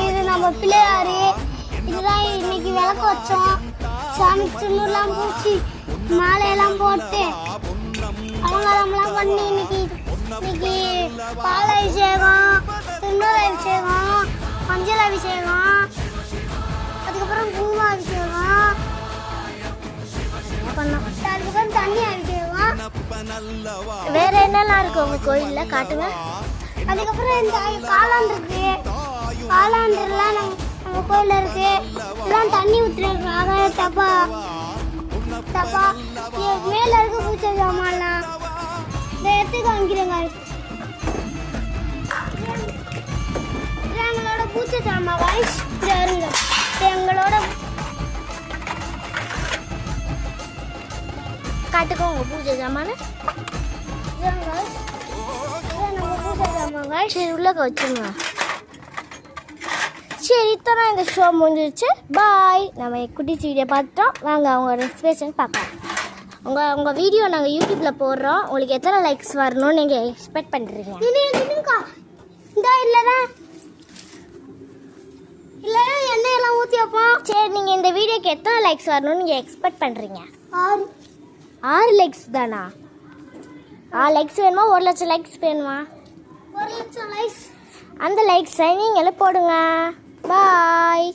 இது நம்ம பிள்ளையாரு. இதுதான் இன்னைக்கு விளக்கு வச்சோம். சாமி துண்ணூர்லாம் பூச்சி மாலையெல்லாம் போட்டு அலங்காரம்லாம் பண்ணி இன்னைக்கு பால் அபிஷேகம், துண்ணூர் அபிஷேகம், மஞ்சள் அபிஷேகம், அதுக்கப்புறம் குங்கும அபிஷேகம் பண்ணோம். அதுக்கப்புறம் தண்ணி அபிஷேகம். வேற என்னெல்லாம் இருக்கு உங்க கோயில்ல காட்டுங்க. அதுக்கப்புறம் இந்த காலாண்டு இருக்கு. காலாண்டுலாம் நம்ம கோயில்ல இருக்கு. எல்லாம் தண்ணி ஊற்றுறாங்க. தப்பா மேல இருக்க பூச்சை ஜாமான்லாம் இந்த இடத்துக்கு வாங்கிக்கிறேங்க. எங்களோட பூச்சை ஜாமான் வாய்ஸ் இருங்க. எங்களோட காட்டுக்கோ உங்க பூஜை ஜாமான். சரி உள்ள வச்சுருங்க. சரி இத்தனை எங்கள் ஷோ முடிஞ்சிருச்சு. பாய். நம்ம குட்டிஸ் வீடியோ பார்த்துட்டோம். வாங்க அவங்க ரெஸ்பிரேஷன் பார்க்கலாம். உங்கள் வீடியோ நாங்கள் யூடியூப்பில் போடுறோம். உங்களுக்கு எத்தனை லைக்ஸ் வரணும்னு நீங்கள் எக்ஸ்பெக்ட் பண்ணுறீங்க? இந்த இல்லைனா எண்ணெயெல்லாம் ஊற்றி வைப்போம். சரி நீங்கள் இந்த வீடியோக்கு எத்தனை லைக்ஸ் வரணும்னு நீங்கள் எக்ஸ்பெக்ட் பண்ணுறீங்க? 6 லைக்ஸ் தானா? 6 லைக்ஸ் வேணுமா? 1 லட்சம் லைக்ஸ் வேணுமா? 1 லட்சம் லைக்ஸ். அந்த லைக்ஸை நீங்களும் போடுங்க. பாய்.